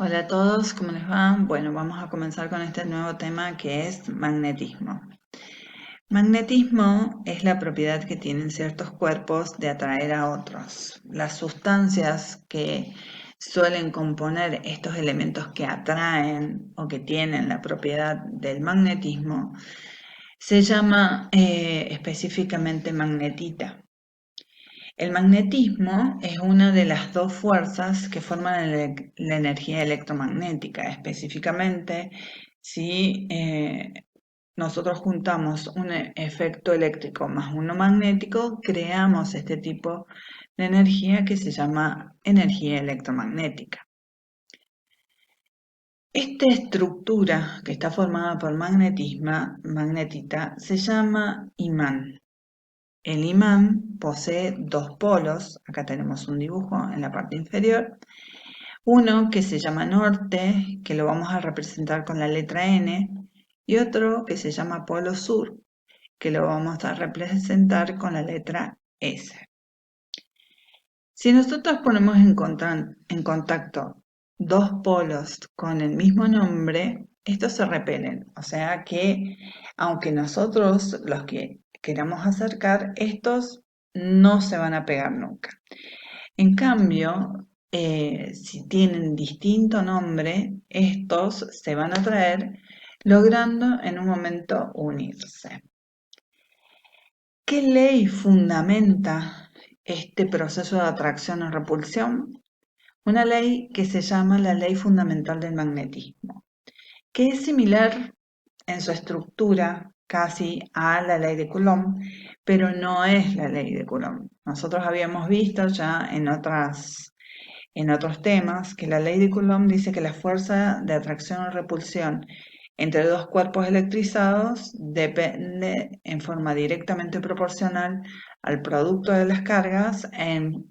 Hola a todos, ¿cómo les va? Bueno, vamos a comenzar con este nuevo tema que es magnetismo. Magnetismo es la propiedad que tienen ciertos cuerpos de atraer a otros. Las sustancias que suelen componer estos elementos que atraen o que tienen la propiedad del magnetismo se llama específicamente magnetita. El magnetismo es una de las dos fuerzas que forman la energía electromagnética. Específicamente, si nosotros juntamos un efecto eléctrico más uno magnético, creamos este tipo de energía que se llama energía electromagnética. Esta estructura que está formada por magnetita se llama imán. El imán posee dos polos, acá tenemos un dibujo en la parte inferior, uno que se llama norte, que lo vamos a representar con la letra N, y otro que se llama polo sur, que lo vamos a representar con la letra S. Si nosotros ponemos en contacto dos polos con el mismo nombre, estos se repelen, o sea que aunque nosotros los que queramos acercar, estos no se van a pegar nunca. En cambio, si tienen distinto nombre, estos se van a atraer, logrando en un momento unirse. ¿Qué ley fundamenta este proceso de atracción o repulsión? Una ley que se llama la ley fundamental del magnetismo, que es similar en su estructura casi a la ley de Coulomb, pero no es la ley de Coulomb. Nosotros habíamos visto ya en otros temas que la ley de Coulomb dice que la fuerza de atracción o repulsión entre dos cuerpos electrizados depende en forma directamente proporcional al producto de las cargas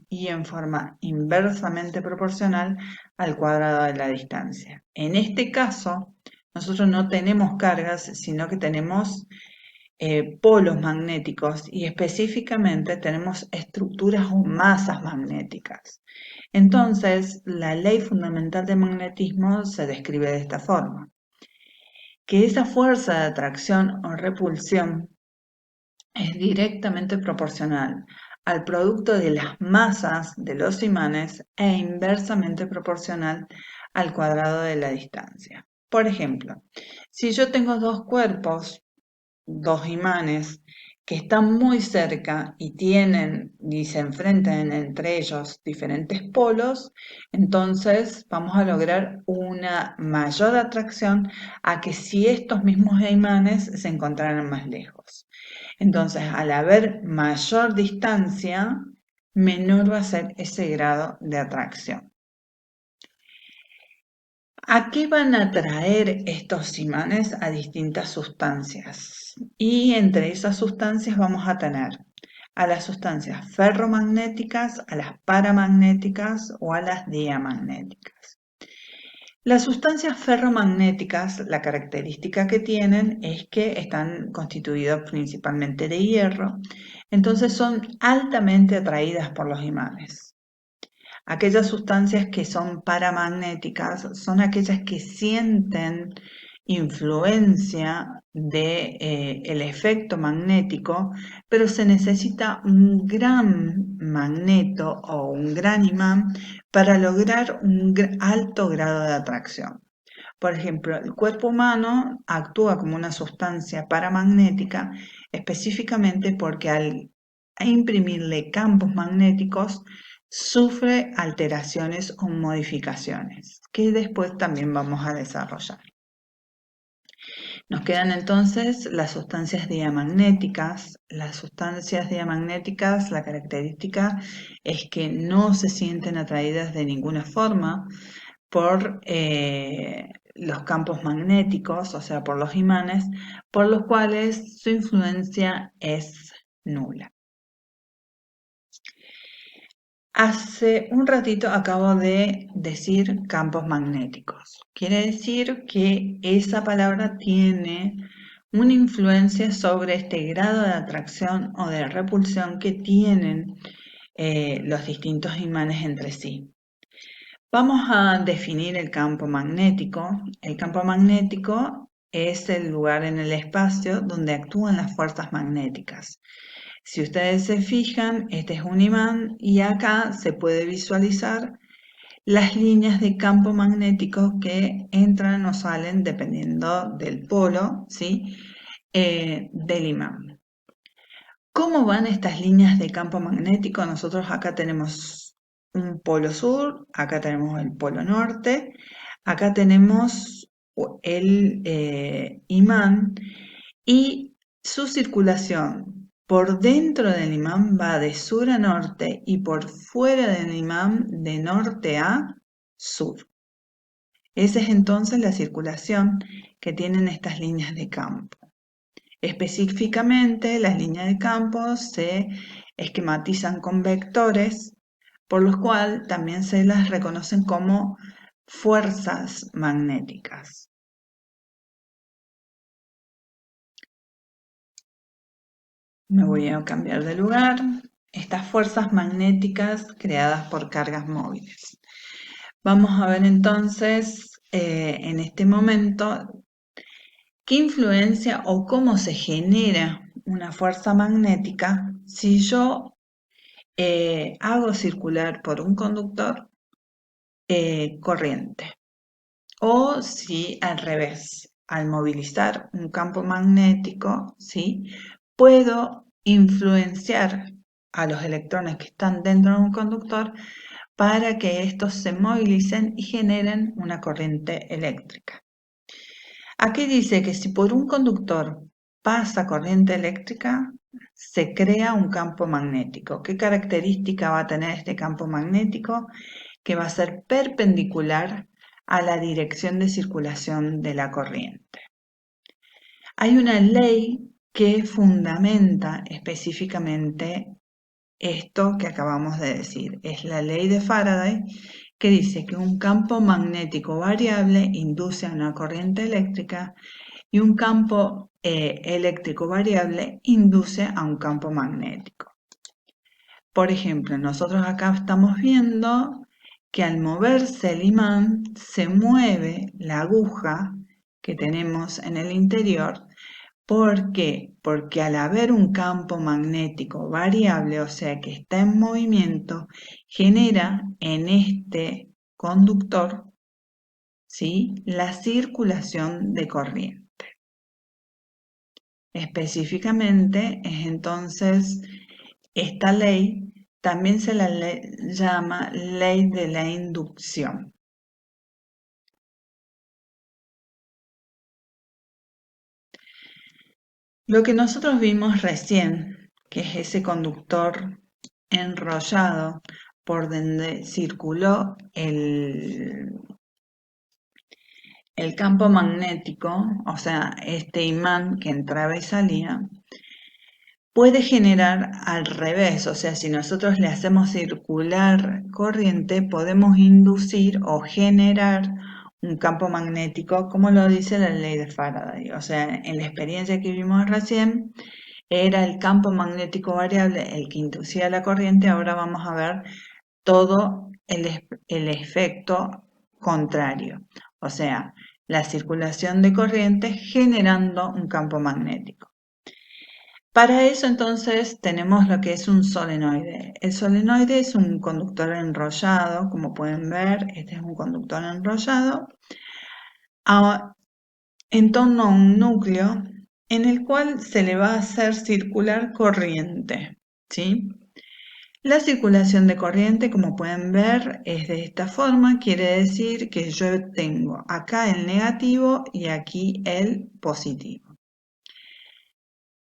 y en forma inversamente proporcional al cuadrado de la distancia. En este caso, nosotros no tenemos cargas, sino que tenemos polos magnéticos y específicamente tenemos estructuras o masas magnéticas. Entonces, la ley fundamental del magnetismo se describe de esta forma: que esa fuerza de atracción o repulsión es directamente proporcional al producto de las masas de los imanes e inversamente proporcional al cuadrado de la distancia. Por ejemplo, si yo tengo dos cuerpos, dos imanes que están muy cerca y se enfrentan entre ellos diferentes polos, entonces vamos a lograr una mayor atracción a que si estos mismos imanes se encontraran más lejos. Entonces, al haber mayor distancia, menor va a ser ese grado de atracción. ¿A qué van a atraer estos imanes? A distintas sustancias. Y entre esas sustancias vamos a tener a las sustancias ferromagnéticas, a las paramagnéticas o a las diamagnéticas. Las sustancias ferromagnéticas, la característica que tienen es que están constituidas principalmente de hierro, entonces son altamente atraídas por los imanes. Aquellas sustancias que son paramagnéticas son aquellas que sienten influencia del efecto magnético, pero se necesita un gran magneto o un gran imán para lograr un alto grado de atracción. Por ejemplo, el cuerpo humano actúa como una sustancia paramagnética específicamente porque al imprimirle campos magnéticos sufre alteraciones o modificaciones que después también vamos a desarrollar. Nos quedan entonces las sustancias diamagnéticas. Las sustancias diamagnéticas, la característica es que no se sienten atraídas de ninguna forma por los campos magnéticos, o sea, por los imanes, por los cuales su influencia es nula. Hace un ratito acabo de decir campos magnéticos. Quiere decir que esa palabra tiene una influencia sobre este grado de atracción o de repulsión que tienen los distintos imanes entre sí. Vamos a definir el campo magnético. El campo magnético es el lugar en el espacio donde actúan las fuerzas magnéticas. Si ustedes se fijan, este es un imán y acá se puede visualizar las líneas de campo magnético que entran o salen dependiendo del polo, ¿sí? Del imán. ¿Cómo van estas líneas de campo magnético? Nosotros acá tenemos un polo sur, acá tenemos el polo norte, acá tenemos el imán y su circulación por dentro del imán va de sur a norte y por fuera del imán de norte a sur. Esa es entonces la circulación que tienen estas líneas de campo. Específicamente, las líneas de campo se esquematizan con vectores, por los cuales también se las reconocen como fuerzas magnéticas. Me voy a cambiar de lugar. Estas fuerzas magnéticas creadas por cargas móviles. Vamos a ver entonces en este momento qué influencia o cómo se genera una fuerza magnética si yo hago circular por un conductor corriente. O si al revés, al movilizar un campo magnético, ¿sí? Puedo influenciar a los electrones que están dentro de un conductor para que estos se movilicen y generen una corriente eléctrica. Aquí dice que si por un conductor pasa corriente eléctrica, se crea un campo magnético. ¿Qué característica va a tener este campo magnético? Que va a ser perpendicular a la dirección de circulación de la corriente. Hay una ley que fundamenta específicamente esto que acabamos de decir. Es la ley de Faraday, que dice que un campo magnético variable induce a una corriente eléctrica y un campo eléctrico variable induce a un campo magnético. Por ejemplo, nosotros acá estamos viendo que al moverse el imán se mueve la aguja que tenemos en el interior. ¿Por qué? Porque al haber un campo magnético variable, o sea que está en movimiento, genera en este conductor, ¿sí?, la circulación de corriente. Específicamente es entonces esta ley también se la llama ley de la inducción. Lo que nosotros vimos recién, que es ese conductor enrollado por donde circuló el campo magnético, o sea, este imán que entraba y salía, puede generar al revés, o sea, si nosotros le hacemos circular corriente, podemos inducir o generar un campo magnético, como lo dice la ley de Faraday. O sea, en la experiencia que vimos recién, era el campo magnético variable el que inducía la corriente. Ahora vamos a ver todo el efecto contrario, o sea, la circulación de corriente generando un campo magnético. Para eso entonces tenemos lo que es un solenoide. El solenoide es un conductor enrollado, como pueden ver, este es un conductor enrollado en torno a un núcleo en el cual se le va a hacer circular corriente, ¿sí? La circulación de corriente, como pueden ver, es de esta forma. Quiere decir que yo tengo acá el negativo y aquí el positivo.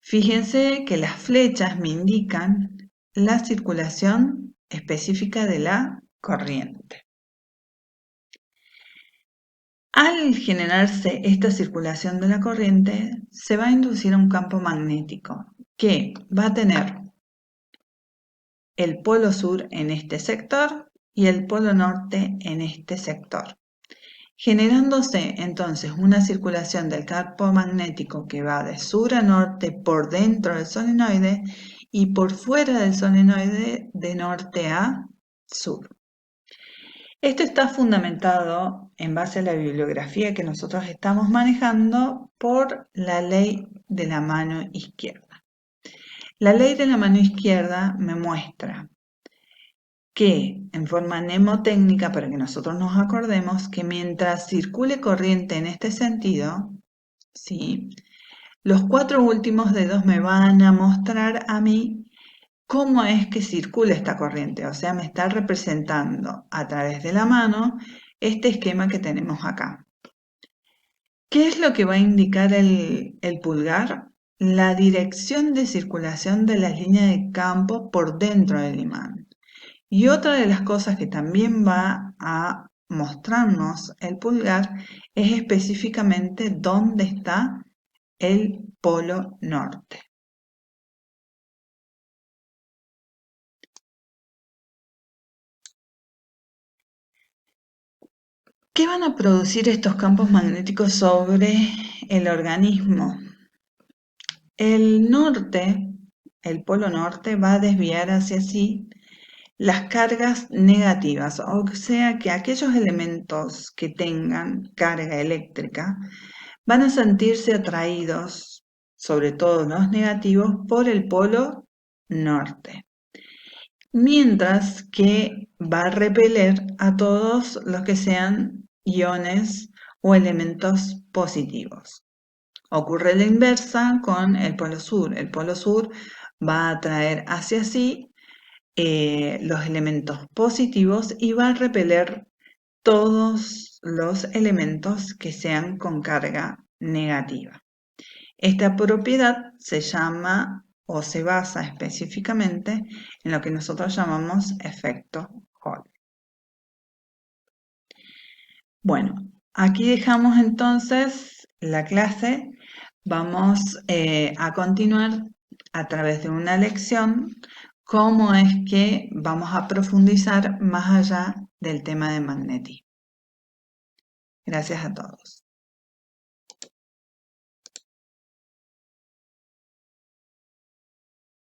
Fíjense que las flechas me indican la circulación específica de la corriente. Al generarse esta circulación de la corriente, se va a inducir a un campo magnético que va a tener el polo sur en este sector y el polo norte en este sector, generándose entonces una circulación del campo magnético que va de sur a norte por dentro del solenoide y por fuera del solenoide de norte a sur. Esto está fundamentado en base a la bibliografía que nosotros estamos manejando por la ley de la mano izquierda. La ley de la mano izquierda me muestra que, en forma mnemotécnica, para que nosotros nos acordemos, que mientras circule corriente en este sentido, ¿sí?, los 4 últimos dedos me van a mostrar a mí cómo es que circula esta corriente, o sea, me está representando a través de la mano este esquema que tenemos acá. ¿Qué es lo que va a indicar el pulgar? La dirección de circulación de las líneas de campo por dentro del imán. Y otra de las cosas que también va a mostrarnos el pulgar es específicamente dónde está el polo norte. ¿Qué van a producir estos campos magnéticos sobre el organismo? El norte, el polo norte, va a desviar hacia sí las cargas negativas, o sea que aquellos elementos que tengan carga eléctrica van a sentirse atraídos, sobre todo los negativos, por el polo norte, mientras que va a repeler a todos los que sean iones o elementos positivos. Ocurre la inversa con el polo sur. El polo sur va a atraer hacia sí los elementos positivos y va a repeler todos los elementos que sean con carga negativa. Esta propiedad se llama o se basa específicamente en lo que nosotros llamamos efecto Hall. Bueno, aquí dejamos entonces la clase. Vamos a continuar a través de una lección cómo es que vamos a profundizar más allá del tema de magnetismo. Gracias a todos.